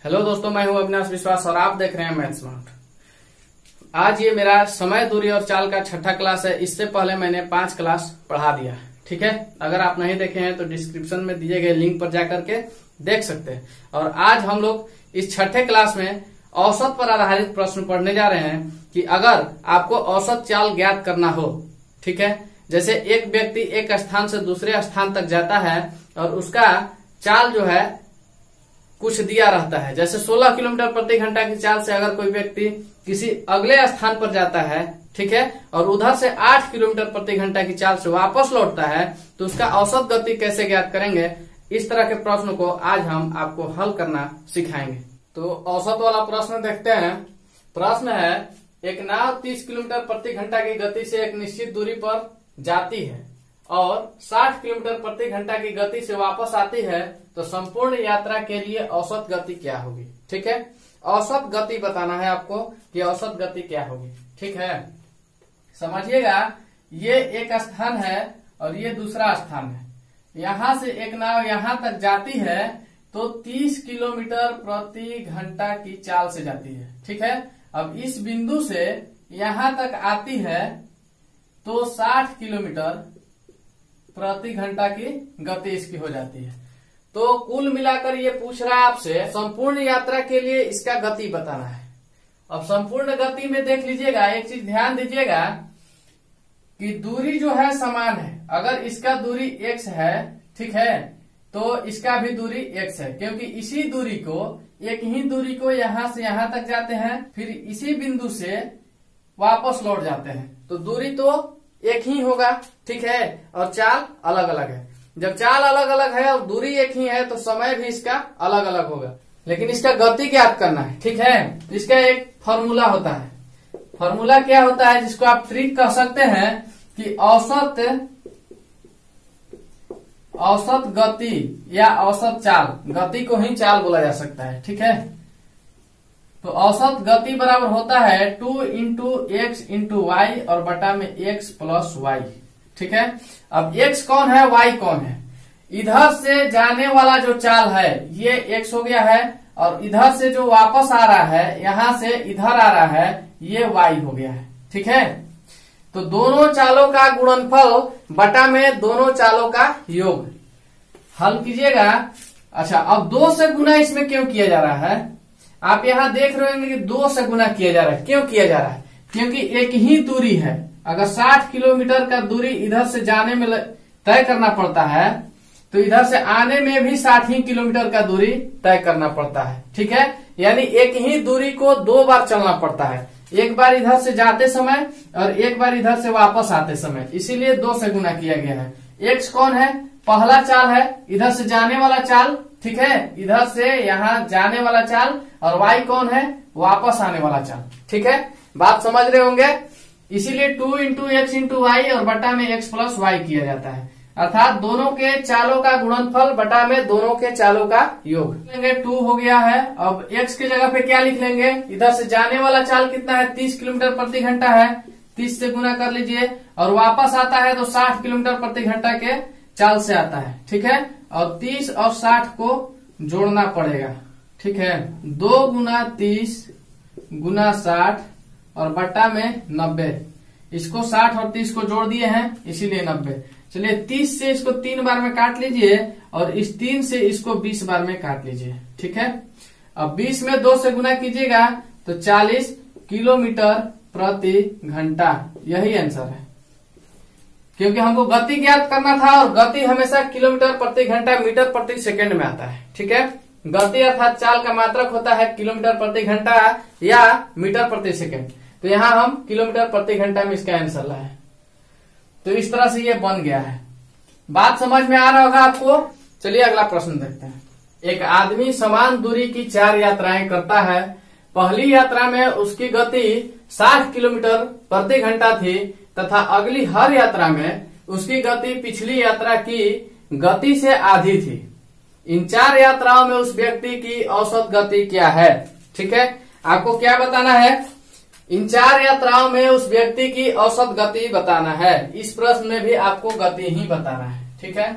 Hello दोस्तों, मैं हूं अविनाश विश्वास और आप देख रहे हैं मैथ स्मार्ट। आज ये मेरा समय, दूरी और चाल का छठा क्लास है। इससे पहले मैंने 5 क्लास पढ़ा दिया, ठीक है। अगर आप नहीं देखे हैं तो डिस्क्रिप्शन में दिए गए लिंक पर जाकर के देख सकते हैं। और आज हम लोग इस छठे क्लास में औसत पर आधारित प्रश्न पढ़ने जा रहे हैं कि अगर आपको औसत चाल ज्ञात करना हो, ठीक है। जैसे एक व्यक्ति एक स्थान से दूसरे स्थान तक जाता है और उसका चाल जो है कुछ दिया रहता है। जैसे 16 किलोमीटर प्रति घंटा की चाल से अगर कोई व्यक्ति किसी अगले स्थान पर जाता है, ठीक है, और उधर से 8 किलोमीटर प्रति घंटा की चाल से वापस लौटता है, तो उसका औसत गति कैसे ज्ञात करेंगे, इस तरह के प्रश्न को आज हम आपको हल करना सिखाएंगे। तो औसत वाला प्रश्न देखते हैं। प्रश्न है, एक नाव 30 किलोमीटर प्रति घंटा की गति से एक निश्चित दूरी पर जाती है और 60 किलोमीटर प्रति घंटा की गति से वापस आती है, तो संपूर्ण यात्रा के लिए औसत गति क्या होगी, ठीक है। औसत गति बताना है आपको कि औसत गति क्या होगी, ठीक है। समझिएगा, ये एक स्थान है और ये दूसरा स्थान है। यहां से एक नाव यहां तक जाती है तो 30 किलोमीटर प्रति घंटा की चाल से जाती है, ठीक है। अब इस बिंदु से यहां तक आती है तो 60 किलोमीटर प्रति घंटा की गति इसकी हो जाती है। तो कुल मिलाकर ये पूछ रहा है आपसे संपूर्ण यात्रा के लिए इसका गति बताना है। अब संपूर्ण गति में देख लीजिएगा, एक चीज ध्यान दीजिएगा कि दूरी जो है समान है। अगर इसका दूरी x है, ठीक है, तो इसका भी दूरी x है, क्योंकि इसी दूरी को, एक ही दूरी को यहां से यहां तक जाते हैं, फिर इसी बिंदु से वापस लौट जाते हैं, तो दूरी तो एक ही होगा, ठीक है। और चाल अलग अलग है। जब चाल अलग अलग है और दूरी एक ही है तो समय भी इसका अलग अलग होगा, लेकिन इसका गति ज्ञात करना है, ठीक है। इसका एक फॉर्मूला होता है। फॉर्मूला क्या होता है, जिसको आप ट्रिक कह सकते हैं कि औसत गति या औसत चाल, गति को ही चाल बोला जा सकता है, ठीक है। तो औसत गति बराबर होता है 2 इंटू एक्स इंटू वाई और बटा में x प्लस वाई, ठीक है। अब x कौन है, y कौन है। इधर से जाने वाला जो चाल है ये x हो गया है, और इधर से जो वापस आ रहा है, यहां से इधर आ रहा है, ये y हो गया है, ठीक है। तो दोनों चालों का गुणनफल बटा में दोनों चालों का योग हल कीजिएगा। अच्छा, अब 2 से गुना इसमें क्यों किया जा रहा है, आप यहां देख रहे होंगे कि 2 से गुना किया जा रहा है। क्यों किया जा रहा है, क्योंकि एक ही दूरी है। अगर 60 किलोमीटर का दूरी इधर से जाने में तय करना पड़ता है, तो इधर से आने में भी 60 ही किलोमीटर का दूरी तय करना पड़ता है, ठीक है। यानी एक ही दूरी को 2 बार चलना पड़ता है, एक बार इधर से जाते समय और एक बार इधर से वापस आते समय, इसीलिए 2 से गुना किया गया है। x कौन है, पहला चाल है, इधर से जाने वाला चाल, ठीक है, इधर से यहाँ जाने वाला चाल, और y कौन है, वापस आने वाला चाल, ठीक है। बात समझ रहे होंगे। इसीलिए 2 इंटू एक्स इंटू वाई और बटा में x प्लस वाई किया जाता है, अर्थात दोनों के चालों का गुणनफल बटा में दोनों के चालों का योग। लेंगे 2 हो गया है। अब x के जगह पे क्या लिख लेंगे, इधर से जाने वाला चाल कितना है, 30 किलोमीटर प्रति घंटा है, 30 से गुना कर लीजिए, और वापस आता है तो 60 किलोमीटर प्रति घंटा के चाल से आता है, ठीक है। और 30 और 60 को जोड़ना पड़ेगा, ठीक है। 2 गुना 30 गुना 60 और बटा में 90। इसको 60 और 30 को जोड़ दिए हैं, इसीलिए 90। चलिए 30 से इसको 3 बार में काट लीजिए और इस 3 से इसको 20 बार में काट लीजिए, ठीक है। अब 20 में 2 से गुना कीजिएगा तो 40 किलोमीटर प्रति घंटा, यही आंसर है। क्योंकि हमको गति ज्ञात करना था और गति हमेशा किलोमीटर प्रति घंटा मीटर प्रति सेकंड में आता है, ठीक है। गति अर्थात चाल का मात्रक होता है किलोमीटर प्रति घंटा या मीटर प्रति सेकंड, तो यहाँ हम किलोमीटर प्रति घंटा में इसका आंसर लाए। तो इस तरह से ये बन गया है। बात समझ में आ रहा होगा आपको। चलिए अगला प्रश्न देखते हैं। एक आदमी समान दूरी की 4 यात्राएं करता है। पहली यात्रा में उसकी गति 60 किलोमीटर प्रति घंटा थी तथा अगली हर यात्रा में उसकी गति पिछली यात्रा की गति से आधी थी। इन 4 यात्राओं में उस व्यक्ति की औसत गति क्या है, ठीक है। आपको क्या बताना है, इन 4 यात्राओं में उस व्यक्ति की औसत गति बताना है। इस प्रश्न में भी आपको गति ही बताना है, ठीक है।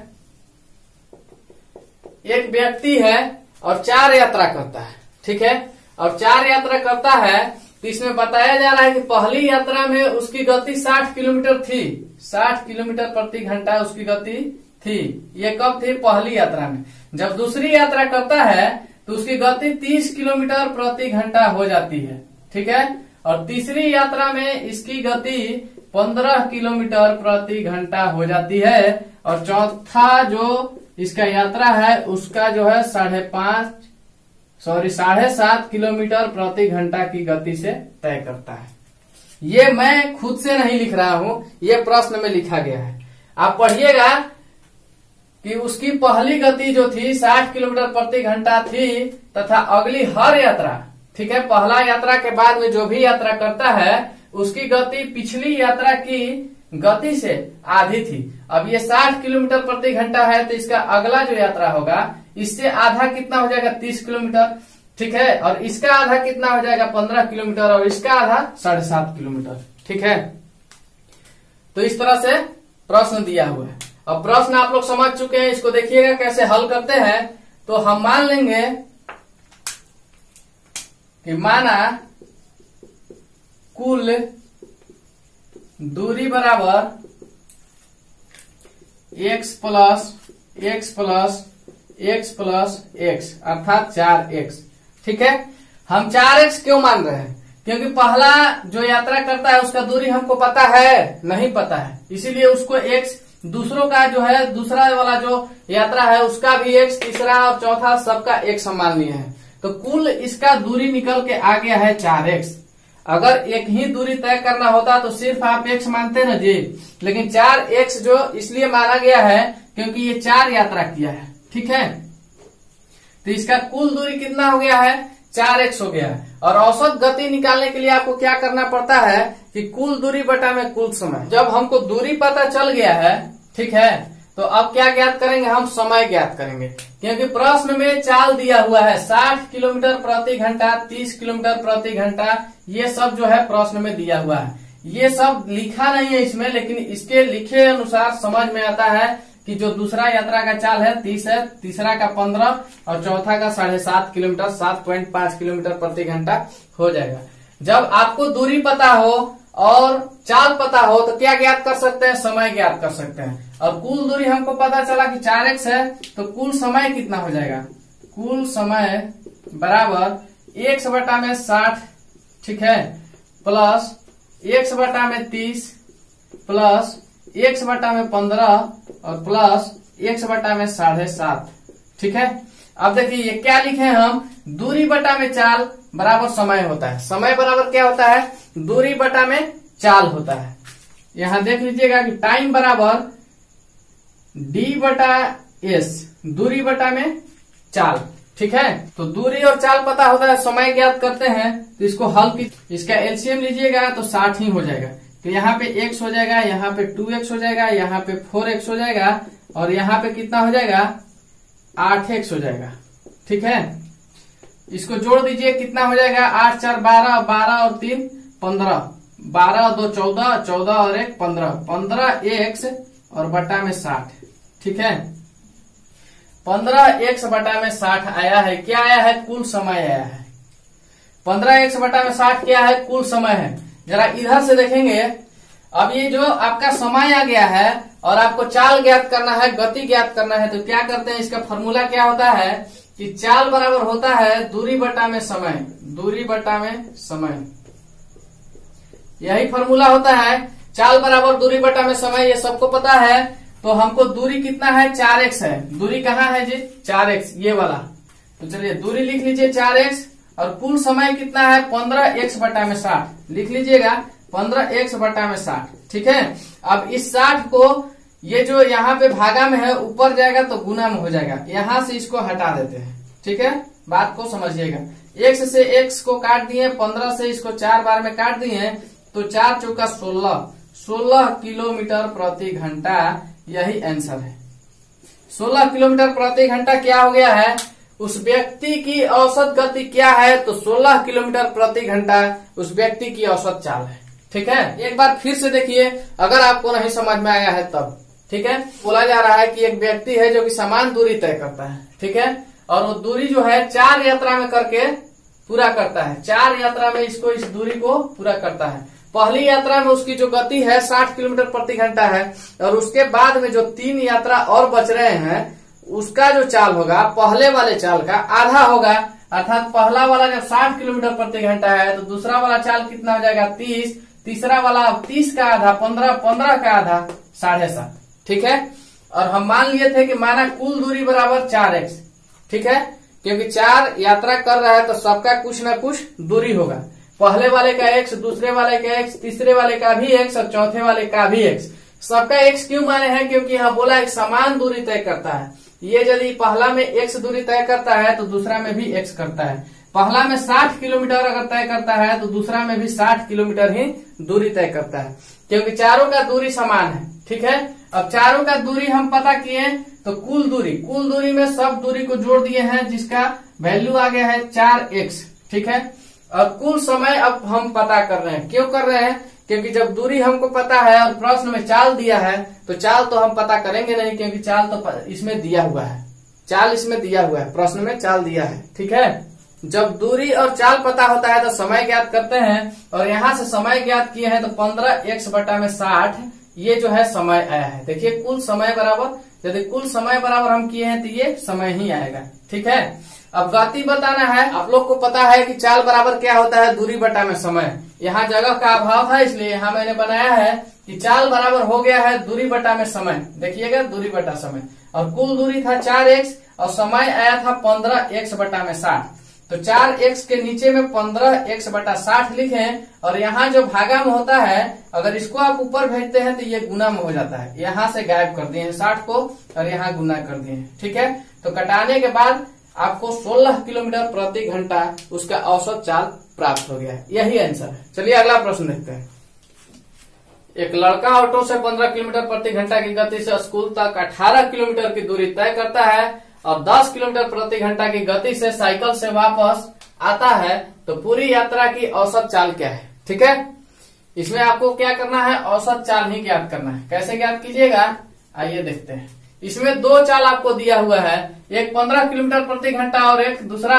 एक व्यक्ति है और 4 यात्रा करता है, ठीक है। और 4 यात्रा करता है तो इसमें बताया जा रहा है कि पहली यात्रा में उसकी गति 60 किलोमीटर थी, 60 किलोमीटर प्रति घंटा उसकी गति थी। ये कब थी? पहली यात्रा में। जब दूसरी यात्रा करता है तो उसकी गति 30 किलोमीटर प्रति घंटा हो जाती है, ठीक है। और तीसरी यात्रा में इसकी गति 15 किलोमीटर प्रति घंटा हो जाती है। और चौथा जो इसका यात्रा है उसका जो है 7.5 किलोमीटर प्रति घंटा की गति से तय करता है। ये मैं खुद से नहीं लिख रहा हूं, ये प्रश्न में लिखा गया है। आप पढ़िएगा कि उसकी पहली गति जो थी 60 किलोमीटर प्रति घंटा थी तथा अगली हर यात्रा, ठीक है, पहला यात्रा के बाद में जो भी यात्रा करता है उसकी गति पिछली यात्रा की गति से आधी थी। अब ये 60 किलोमीटर प्रति घंटा है तो इसका अगला जो यात्रा होगा इससे आधा कितना हो जाएगा? 30 किलोमीटर, ठीक है। और इसका आधा कितना हो जाएगा? 15 किलोमीटर। और इसका आधा 7.5 किलोमीटर, ठीक है। तो इस तरह से प्रश्न दिया हुआ है। अब प्रश्न आप लोग समझ चुके हैं, इसको देखिएगा कैसे हल करते हैं। तो हम मान लेंगे कि माना कुल दूरी बराबर x plus x plus x plus x अर्थात 4x, ठीक है। हम 4x क्यों मान रहे हैं? क्योंकि पहला जो यात्रा करता है उसका दूरी हमको पता है, नहीं पता है, इसीलिए उसको x, दूसरों का जो है दूसरा वाला जो यात्रा है उसका भी x, तीसरा और चौथा सबका x हम मान लिए हैं। तो कुल इसका दूरी निकल के आ गया है 4x। अगर एक ही दूरी तय करना होता तो सिर्फ आप x मानते ना जी, लेकिन 4x जो इसलिए माना गया है क्योंकि ये 4 यात्रा किया है, ठीक है। तो इसका कुल दूरी कितना हो गया है? 4x हो गया है। और औसत गति निकालने के लिए आपको क्या करना पड़ता है कि कुल दूरी बटा में कुल समय। जब हमको दूरी पता चल गया है, ठीक है, तो अब क्या ज्ञात करेंगे? हम समय ज्ञात करेंगे, क्योंकि प्रश्न में चाल दिया हुआ है 60 किलोमीटर प्रति घंटा, 30 किलोमीटर प्रति घंटा, ये सब जो है प्रश्न में दिया हुआ है। ये सब लिखा नहीं है इसमें, लेकिन इसके लिखे अनुसार समझ में आता है कि जो दूसरा यात्रा का चाल है 30 है, तीसरा का 15 और चौथा का 7.5 किलोमीटर, 7.5 किलोमीटर प्रति घंटा हो जाएगा। जब आपको दूरी पता हो और चाल पता हो तो क्या ज्ञात कर सकते हैं? समय ज्ञात कर सकते हैं। और कुल दूरी हमको पता चला कि 4x है, तो कुल समय कितना हो जाएगा? कुल समय बराबर x बटा में 60, ठीक है, प्लस x बटा में 30 प्लस x बटा में 15 और प्लस x बटा में 7.5, ठीक है। अब देखिए ये क्या लिखे हैं हम? दूरी बटा में चाल बराबर समय होता है। समय बराबर क्या होता है? दूरी बटा में चाल होता है। यहां देख लीजिएगा कि टाइम बराबर d बटा s, दूरी बटा में चाल, ठीक है। तो दूरी और चाल पता होता है, समय ज्ञात करते हैं तो इसको हल की, इसका एलसीएम लीजिएगा तो 60 ही हो जाएगा। तो यहाँ पे x हो जाएगा, यहाँ पे 2x हो जाएगा, यहाँ पे 4x हो जाएगा और यहाँ पे कितना हो जाएगा? 8x हो जाएगा, ठीक है। इसको जोड़ दीजिए, कितना हो जाएगा? 8 4 12, 12 और 3 15, 12 और 2 14, 14 और 1 15, 15x और बटा में 60, ठीक है। 15x बटा में 60 आया है। क्या आया है? कुल समय आया है। 15x बटा में 60 क्या है? कुल समय है। जरा इधर से देखेंगे, अब ये जो आपका समय आ गया है और आपको चाल ज्ञात करना है, गति ज्ञात करना है, तो क्या करते हैं? इसका फॉर्मूला क्या होता है कि चाल बराबर होता है दूरी बटा में समय, दूरी बटा में समय, यही फॉर्मूला होता है। चाल बराबर दूरी बटा में समय, ये सबको पता है। तो हमको दूरी कितना है? 4x है। दूरी कहाँ है जी? 4x, ये वाला। तो चलिए दूरी लिख लीजिए 4x और कुल समय कितना है? 15x बटा में 60 लिख लीजिएगा, 15x बटा में 60, ठीक है। अब इस 60 को ये जो यहाँ पे भागा में है ऊपर जाएगा तो गुना में हो जाएगा, यहां से इसको हटा देते हैं, ठीक है। बात को समझिएगा, x से x को काट दिए, 15 से इसको 4 बार में काट दिए तो 4 चौका 16 किलोमीटर प्रति घंटा, यही आंसर है। 16 किलोमीटर प्रति घंटा क्या हो गया है? उस व्यक्ति की औसत गति क्या है? तो 16 किलोमीटर प्रति घंटा उस व्यक्ति की औसत चाल है, ठीक है। एक बार फिर से देखिए अगर आपको नहीं समझ में आया है तब, ठीक है। बोला जा रहा है कि एक व्यक्ति है जो कि समान दूरी तय करता है, ठीक है, और वो दूरी जो है 4 यात्रा में करके पूरा करता है। 4 यात्रा में इसको इस दूरी को पूरा करता है। पहली यात्रा में उसकी जो गति है 60 किलोमीटर प्रति घंटा है, और उसके बाद में जो 3 यात्रा और बच रहे हैं उसका जो चाल होगा पहले वाले चाल का आधा होगा। अर्थात पहला वाला जब 60 किलोमीटर प्रति घंटा है तो दूसरा वाला चाल कितना हो जाएगा 30, तीसरा वाला अब 30 का आधा 15, 15 का आधा 7.5। ठीक है, और हम मान लिए थे कि माना कुल दूरी बराबर 4x। ठीक है, क्योंकि 4 यात्रा कर रहा है तो सबका कुछ ना कुछ दूरी होगा। पहले वाले का x, दूसरे वाले का x, तीसरे वाले का भी x और चौथे वाले का भी x। सबका x क्यों माने हैं? क्योंकि यहाँ बोला एक समान दूरी तय करता है। ये यदि पहला में x दूरी तय करता है तो दूसरा में भी x करता है। पहला में 60 किलोमीटर अगर तय करता है तो दूसरा में भी 60 किलोमीटर ही दूरी तय करता है, क्योंकि चारों का दूरी समान है। ठीक है, अब चारों का दूरी हम पता किए तो कुल दूरी में सब दूरी को जोड़ दिए हैं जिसका वैल्यू आ गया है 4x। ठीक है, और कुल समय अब हम पता कर रहे हैं। क्यों कर रहे हैं? क्योंकि जब दूरी हमको पता है और प्रश्न में चाल दिया है तो चाल तो हम पता करेंगे नहीं, क्योंकि चाल तो इसमें दिया हुआ है। चाल इसमें दिया हुआ है, प्रश्न में चाल दिया है। ठीक है, जब दूरी और चाल पता होता है तो समय ज्ञात करते हैं, और यहाँ से समय ज्ञात किए हैं तो 15x बटा में 60 ये जो है समय आया है। देखिए कुल समय बराबर, यदि कुल समय बराबर हम किए हैं तो ये समय ही आएगा। ठीक है, अब गति बताना है। आप लोग को पता है कि चाल बराबर क्या होता है? दूरी बटा में समय। यहाँ जगह का अभाव था इसलिए यहाँ मैंने बनाया है कि चाल बराबर हो गया है दूरी बटा में समय। देखिएगा दूरी बटा समय, और कुल दूरी था 4x और समय आया था 15x बटा में 60। तो 4x के नीचे में 15x बटा 60 लिखे, और यहाँ जो भागा में होता है अगर इसको आप ऊपर भेजते हैं तो ये गुना में हो जाता है। यहाँ से गायब कर दिए हैं 60 को और यहाँ गुना कर दिए हैं। ठीक है, तो कटाने के बाद आपको 16 किलोमीटर प्रति घंटा उसका औसत चाल प्राप्त हो गया है। यही आंसर है। चलिए अगला प्रश्न देखते हैं। एक लड़का ऑटो से 15 किलोमीटर प्रति घंटा की गति से स्कूल तक 18 किलोमीटर की दूरी तय करता है और 10 किलोमीटर प्रति घंटा की गति से साइकिल से वापस आता है, तो पूरी यात्रा की औसत चाल क्या है? ठीक है, इसमें आपको क्या करना है? औसत चाल ही ज्ञात करना है। कैसे ज्ञात कीजिएगा? आइए देखते हैं। इसमें 2 चाल आपको दिया हुआ है, एक 15 किलोमीटर प्रति घंटा और एक दूसरा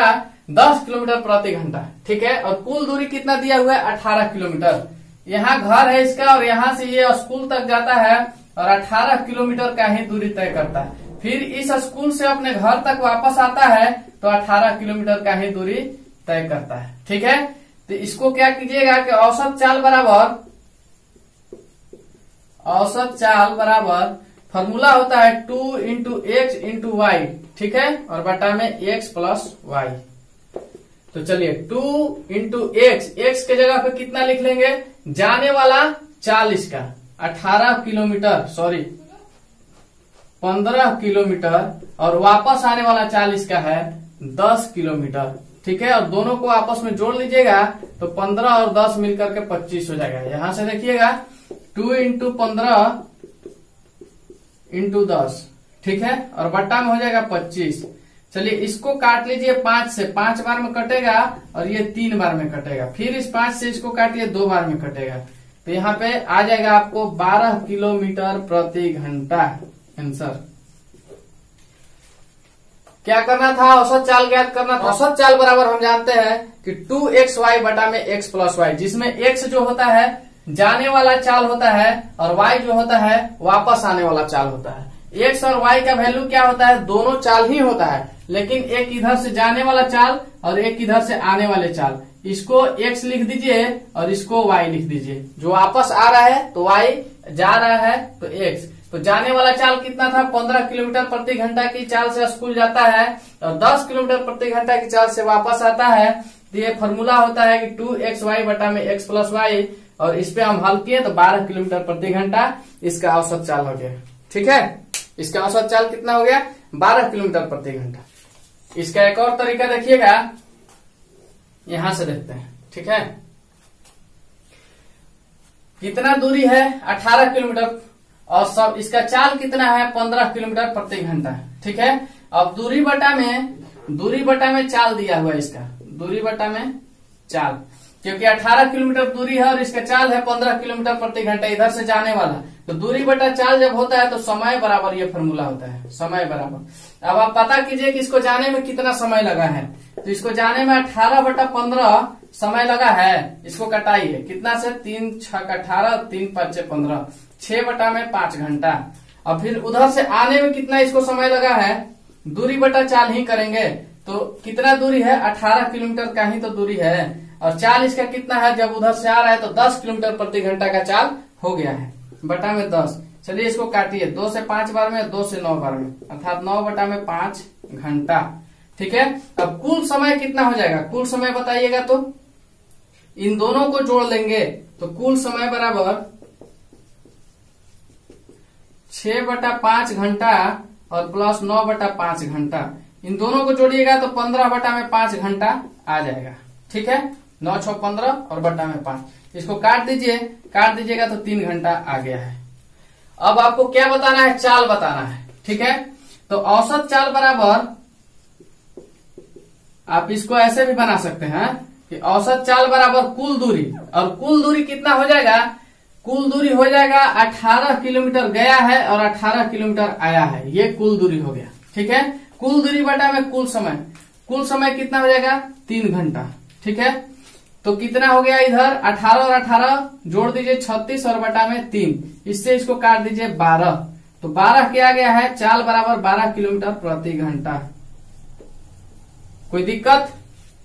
10 किलोमीटर प्रति घंटा। ठीक है, और कुल दूरी कितना दिया हुआ है? 18 किलोमीटर। यहाँ घर है इसका और यहाँ से ये स्कूल तक जाता है और 18 किलोमीटर का ही दूरी तय करता है। फिर इस स्कूल से अपने घर तक वापस आता है तो 18 किलोमीटर का ही दूरी तय करता है। ठीक है, तो इसको क्या कीजिएगा कि औसत चाल बराबर फॉर्मूला होता है 2 इंटू एक्स इंटू वाई। ठीक है, और बटा में x प्लस वाई। तो चलिए 2 इंटू एक्स के जगह पे कितना लिख लेंगे? जाने वाला चाल इसका 15 किलोमीटर और वापस आने वाला चाल इसका है 10 किलोमीटर। ठीक है, और दोनों को आपस में जोड़ लीजिएगा तो 15 और 10 मिलकर के 25 हो जाएगा। यहां से देखिएगा 2 इंटू 15 इंटू 10। ठीक है, और बट्टा में हो जाएगा 25। चलिए इसको काट लीजिए 5 से, 5 बार में कटेगा और ये 3 बार में कटेगा। फिर इस 5 से इसको काटिए 2 बार में कटेगा, तो यहाँ पे आ जाएगा आपको 12 किलोमीटर प्रति घंटा आंसर। क्या करना था? औसत चाल ज्ञात करना था। औसत चाल बराबर हम जानते हैं कि 2xy बटा में x प्लस वाई, जिसमें x जो होता है जाने वाला चाल होता है और y जो होता है वापस आने वाला चाल होता है। x और y का वैल्यू क्या होता है? दोनों चाल ही होता है, लेकिन एक इधर से जाने वाला चाल और एक इधर से आने वाले चाल। इसको x लिख दीजिए और इसको y लिख दीजिए। जो वापस आ रहा है तो y, जा रहा है तो x। तो जाने वाला चाल कितना था? 15 किलोमीटर प्रति घंटा की चाल से स्कूल जाता है और 10 किलोमीटर प्रति घंटा की चाल से वापस आता है। तो ये फॉर्मूला होता है कि 2xy बटा में x प्लस वाई, और इस पे हम हल किए तो 12 किलोमीटर प्रति घंटा इसका औसत चाल हो गया। ठीक है, इसका औसत चाल कितना हो गया? 12 किलोमीटर प्रति घंटा। इसका एक और तरीका देखिएगा, यहां से देखते हैं। ठीक है, कितना दूरी है? 18 किलोमीटर और सब इसका चाल कितना है? 15 किलोमीटर प्रति घंटा। ठीक है, अब दूरी बटा में चाल दिया हुआ है इसका, दूरी बटा में चाल, क्योंकि 18 किलोमीटर दूरी है और इसका चाल है 15 किलोमीटर प्रति घंटा इधर से जाने वाला। तो दूरी बटा चाल जब होता है तो समय बराबर ये फॉर्मूला होता है, समय बराबर। अब आप पता कीजिए कि इसको जाने में कितना समय लगा है। तो इसको जाने में 18/15 समय लगा है। इसको कटाइए कितना से 3 6 18 3 5 15 6/5 घंटा। और फिर उधर से आने में कितना इसको समय लगा है, दूरी बटा चाल ही करेंगे। तो कितना दूरी है, 18 किलोमीटर का ही तो दूरी है। और चाल इसका कितना है, जब उधर से आ रहा है तो 10 किलोमीटर प्रति घंटा का चाल हो गया है, बटा में 10। चलिए इसको काटिए, 2 से 5 बार में, 2 से 9 बार में, अर्थात 9/5 घंटा। ठीक है, अब कुल समय कितना हो जाएगा, कुल समय बताइएगा। तो इन दोनों को जोड़ लेंगे तो कुल समय बराबर 6/5 घंटा और प्लस 9/5 घंटा। इन दोनों को जोड़िएगा तो 15/5 घंटा आ जाएगा। ठीक है, 9 6 15 और बटा में 5। इसको काट दीजिए, काट दीजिएगा तो 3 घंटा आ गया है। अब आपको क्या बताना है, चाल बताना है। ठीक है, तो औसत चाल बराबर, आप इसको ऐसे भी बना सकते हैं कि औसत चाल बराबर कुल दूरी। और कुल दूरी कितना हो जाएगा, कुल दूरी हो जाएगा 18 किलोमीटर गया है और 18 किलोमीटर आया है, ये कुल दूरी हो गया। ठीक है, कुल दूरी बटा में कुल समय, कुल समय कितना हो जाएगा 3 घंटा। ठीक है, तो कितना हो गया, इधर 18 और 18 जोड़ दीजिए 36 और बटा में 3, इससे इसको काट दीजिए 12। तो 12 क्या गया है, चाल बराबर 12 किलोमीटर प्रति घंटा। कोई दिक्कत,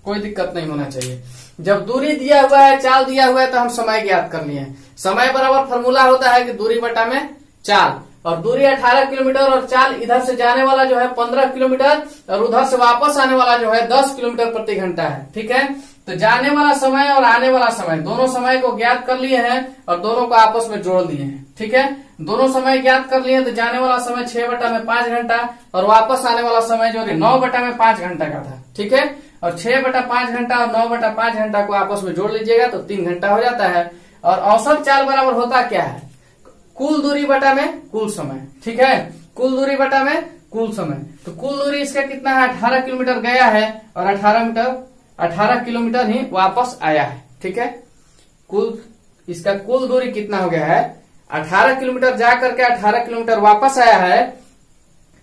कोई दिक्कत नहीं होना चाहिए। जब दूरी दिया हुआ है, चाल दिया हुआ है, तो हम समय ज्ञात कर लिए हैं। समय बराबर फॉर्मूला होता है कि दूरी बटा में चाल, और दूरी 18 किलोमीटर और चाल इधर से जाने वाला जो है 15 किलोमीटर और उधर से वापस आने वाला जो है 10 किलोमीटर प्रति घंटा है। ठीक है, तो जाने वाला समय और आने वाला समय, दोनों समय को ज्ञात कर लिए हैं और दोनों को आपस में जोड़ लिए हैं। ठीक है, दोनों समय ज्ञात कर लिए, तो जाने वाला समय 6/5 घंटा और वापस आने वाला समय जो 9/5 घंटा का था। ठीक है, और 6/5 घंटा और 9/5 घंटा को आपस में जोड़ लीजिएगा तो 3 घंटा हो जाता है। और औसत चाल बराबर होता क्या है, कुल दूरी बटा में कुल समय। ठीक है, कुल दूरी बटा में कुल समय। तो कुल दूरी इसका कितना है, 18 किलोमीटर गया है और 18 किलोमीटर ही वापस आया है। ठीक है, कुल इसका कुल दूरी कितना हो गया है, 18 किलोमीटर जा करके 18 किलोमीटर वापस आया है।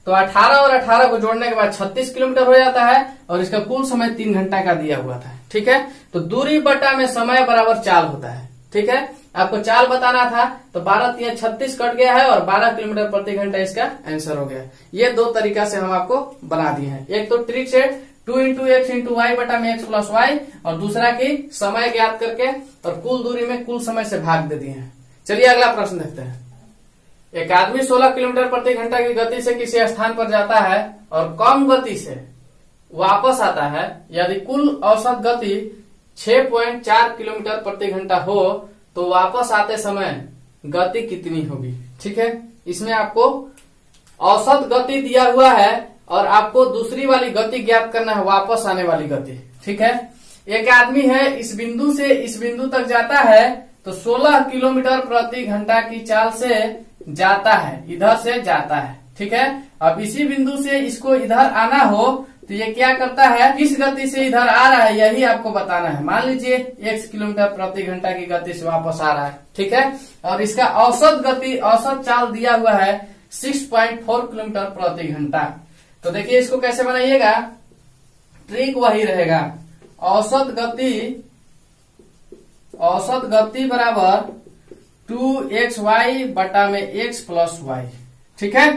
तो 18 और 18 को जोड़ने के बाद 36 किलोमीटर हो जाता है और इसका कुल समय 3 घंटा का दिया हुआ था। ठीक है, तो दूरी बटा में समय बराबर चाल होता है। ठीक है, आपको चाल बताना था, तो 12 3 36 कट गया है और 12 किलोमीटर प्रति घंटा इसका आंसर हो गया। ये 2 तरीका से हम आपको बना दिए हैं। एक तो ट्रिक से 2 × x × y बटा में x + y, और दूसरा की समय ज्ञात करके और कुल दूरी में कुल समय से भाग दे दिए हैं। चलिए अगला प्रश्न देखते हैं। एक आदमी 16 किलोमीटर प्रति घंटा की गति से किसी स्थान पर जाता है और कम गति से वापस आता है, यदि कुल औसत गति 6.4 किलोमीटर प्रति घंटा हो तो वापस आते समय गति कितनी होगी। ठीक है, इसमें आपको औसत गति दिया हुआ है और आपको दूसरी वाली गति ज्ञात करना है, वापस आने वाली गति। ठीक है, एक आदमी है, इस बिंदु से इस बिंदु तक जाता है तो 16 किलोमीटर प्रति घंटा की चाल से जाता है, इधर से जाता है। ठीक है, अब इसी बिंदु से इसको इधर आना हो तो ये क्या करता है, किस गति से इधर आ रहा है यही आपको बताना है। मान लीजिए x किलोमीटर प्रति घंटा की गति से वापस आ रहा है। ठीक है, और इसका औसत गति, औसत चाल दिया हुआ है 6.4 किलोमीटर प्रति घंटा। तो देखिए इसको कैसे बनाइएगा, ट्रिक वही रहेगा, औसत गति बराबर 2xy बटा में x + y। ठीक है,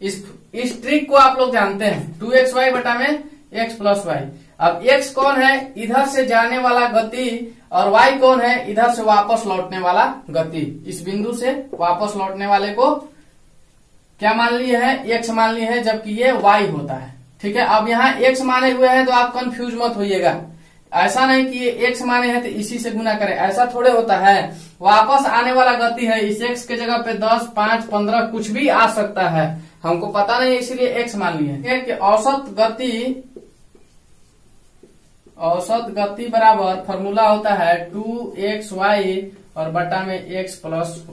इस ट्रिक को आप लोग जानते हैं, 2xy बटा में x + y। अब x कौन है, इधर से जाने वाला गति, और y कौन है, इधर से वापस लौटने वाला गति। इस बिंदु से वापस लौटने वाले को क्या मान लिए है, x मान लिए है, जबकि ये y होता है। ठीक है, अब यहाँ x माने हुए हैं तो आप कंफ्यूज मत होइएगा। ऐसा नहीं कि ये x माने हैं तो इसी से गुना करें, ऐसा थोड़े होता है। वापस आने वाला गति है, इस x के जगह पे 10 5 15 कुछ भी आ सकता है, हमको पता नहीं इसलिए x मान लिए कि औसत गति बराबर फॉर्मूला होता है 2xy और बटा में x +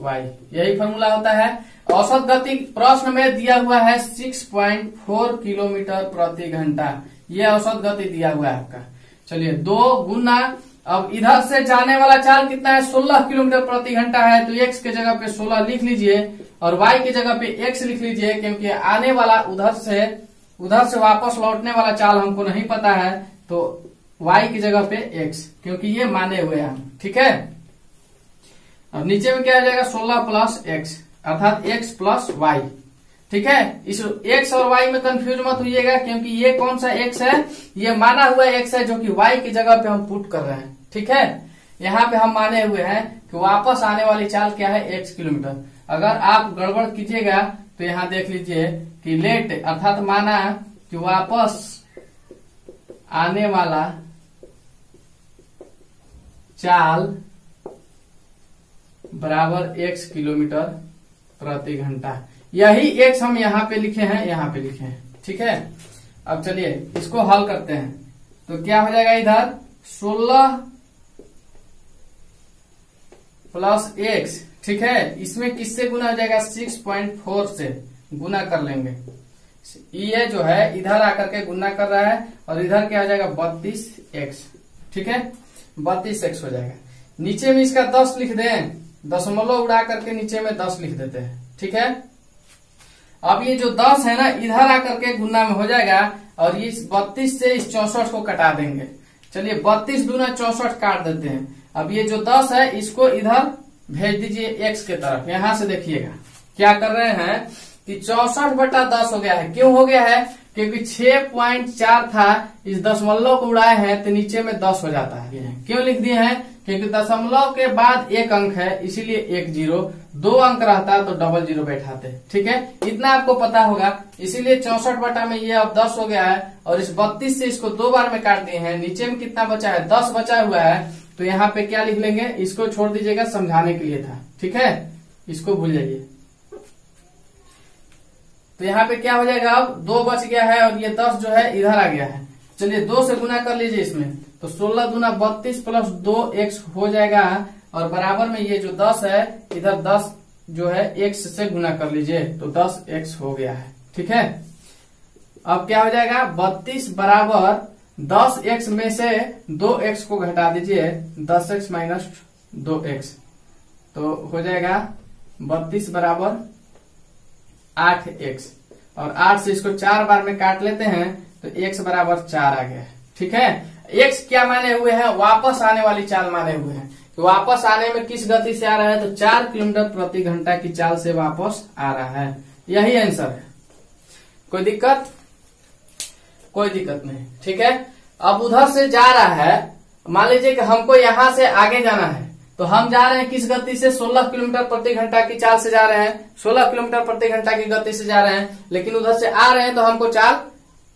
y, यही फॉर्मूला होता है। औसत गति प्रश्न में दिया हुआ है 6.4 किलोमीटर प्रति घंटा, ये औसत गति दिया हुआ है आपका। चलिए 2 गुना, अब इधर से जाने वाला चाल कितना है, 16 किलोमीटर प्रति घंटा है, तो x के जगह पे 16 लिख लीजिए और y की जगह पे x लिख लीजिए, क्योंकि आने वाला उधर से वापस लौटने वाला चाल हमको नहीं पता है, तो y की जगह पे x, क्योंकि ये माने हुए हैं हम, ठीक है। अब नीचे में क्या आ जाएगा 16 प्लस x अर्थात x प्लस y, ठीक है। इस x और y में कंफ्यूज मत होइएगा, क्योंकि ये कौन सा x है, ये माना हुआ x है जो कि y की जगह पे हम पुट कर रहे हैं, ठीक है। यहाँ पे हम माने हुए हैं कि वापस आने वाली चाल क्या है x किलोमीटर। अगर आप गड़बड़ कीजिएगा तो यहाँ देख लीजिए कि लेट अर्थात माना कि वापस आने वाला चाल बराबर x किलोमीटर प्रति घंटा। यही x हम यहाँ पे लिखे हैं, यहाँ पे लिखे हैं, ठीक है। अब चलिए इसको हल करते हैं, तो क्या हो जाएगा इधर 16 प्लस x, ठीक है। इसमें किससे गुना हो जाएगा 6.4 से गुना कर लेंगे। ये जो है इधर आकर के गुना कर रहा है और इधर क्या हो जाएगा 32x, ठीक है। 32x हो जाएगा। नीचे में इसका 10 लिख दें, दशमलव उड़ा करके नीचे में 10 लिख देते हैं, ठीक है। अब ये जो 10 है ना इधर आकर के गुना में हो जाएगा और इस 32 से इस 64 को कटा देंगे। चलिए 32 दूना 64 काट देते हैं। अब ये जो 10 है इसको इधर भेज दीजिए x के तरफ। यहां से देखिएगा क्या कर रहे हैं कि 64/10 हो गया है। क्यों हो गया है, क्योंकि 6.4 था, इस दशमलव को उड़ाए हैं तो नीचे में 10 हो जाता है। क्यों लिख दिए हैं, क्योंकि दशमलव के बाद एक अंक है, इसीलिए 1 0, 2 अंक रहता तो डबल 0 बैठाते, ठीक है। इतना आपको पता होगा, इसीलिए 64 में ये अब 10 हो गया है और इस 32 से इसको 2 बार में काट दिए हैं। नीचे में कितना बचा है 10 बचा हुआ है, तो यहाँ पे क्या लिख लेंगे, इसको छोड़ दीजिएगा, समझाने के लिए था, ठीक है। इसको भूल जाइए। तो यहाँ पे क्या हो जाएगा, अब 2 बच गया है और ये 10 जो है इधर आ गया है। चलिए 2 से गुना कर लीजिए इसमें, तो 16 दूना 32 प्लस 2x हो जाएगा और बराबर में ये जो 10 है इधर 10 जो है x से गुना कर लीजिए, तो 10x हो गया है, ठीक है। अब क्या हो जाएगा 32 बराबर 10x में से 2x को घटा दीजिए, 10x माइनस 2x, तो हो जाएगा 32 बराबर 8x और 8 से इसको 4 बार में काट लेते हैं तो x बराबर 4 आ गया, ठीक है। x क्या माने हुए हैं, वापस आने वाली चाल माने हुए हैं। तो वापस आने में किस गति से आ रहा है, तो 4 किलोमीटर प्रति घंटा की चाल से वापस आ रहा है। यही आंसर है। कोई दिक्कत, कोई दिक्कत नहीं, ठीक है। अब उधर से जा रहा है, मान लीजिए कि हमको यहां से आगे जाना है, तो हम जा रहे हैं किस गति से, 16 किलोमीटर प्रति घंटा की चाल से जा रहे हैं, 16 किलोमीटर प्रति घंटा की गति से जा रहे हैं। लेकिन उधर से आ रहे हैं तो हमको चाल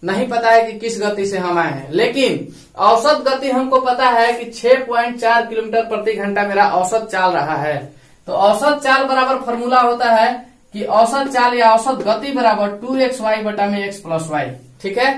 नहीं पता है कि किस गति से हम आए हैं, लेकिन औसत गति हमको पता है कि 6.4 किलोमीटर प्रति घंटा मेरा औसत चाल रहा है। तो औसत चाल बराबर फॉर्मूला होता है कि औसत चाल या औसत गति बराबर 2xy बटा में x प्लस y, ठीक है।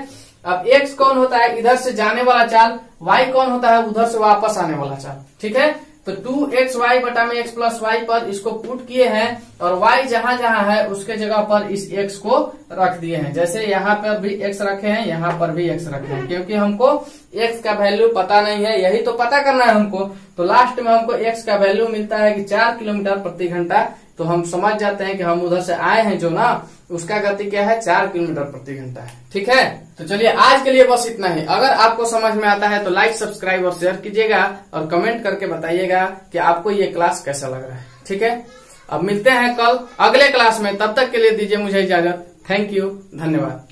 अब x कौन होता है, इधर से जाने वाला चाल, y कौन होता है, उधर से वापस आने वाला चाल, ठीक है। तो 2xy बटा में x प्लस y पर इसको पुट किए हैं और y जहां जहां है उसके जगह पर इस x को रख दिए हैं। जैसे यहाँ पर भी x रखे हैं, यहाँ पर भी x रखे हैं, क्योंकि हमको x का वैल्यू पता नहीं है, यही तो पता करना है हमको। तो लास्ट में हमको x का वैल्यू मिलता है कि 4 किलोमीटर प्रति घंटा, तो हम समझ जाते हैं कि हम उधर से आए हैं जो ना, उसका गति क्या है 4 किलोमीटर प्रति घंटा है, ठीक है। तो चलिए आज के लिए बस इतना ही। अगर आपको समझ में आता है तो लाइक, सब्सक्राइब और शेयर कीजिएगा और कमेंट करके बताइएगा कि आपको ये क्लास कैसा लग रहा है, ठीक है। अब मिलते हैं कल अगले क्लास में, तब तक के लिए दीजिए मुझे इजाजत। थैंक यू, धन्यवाद।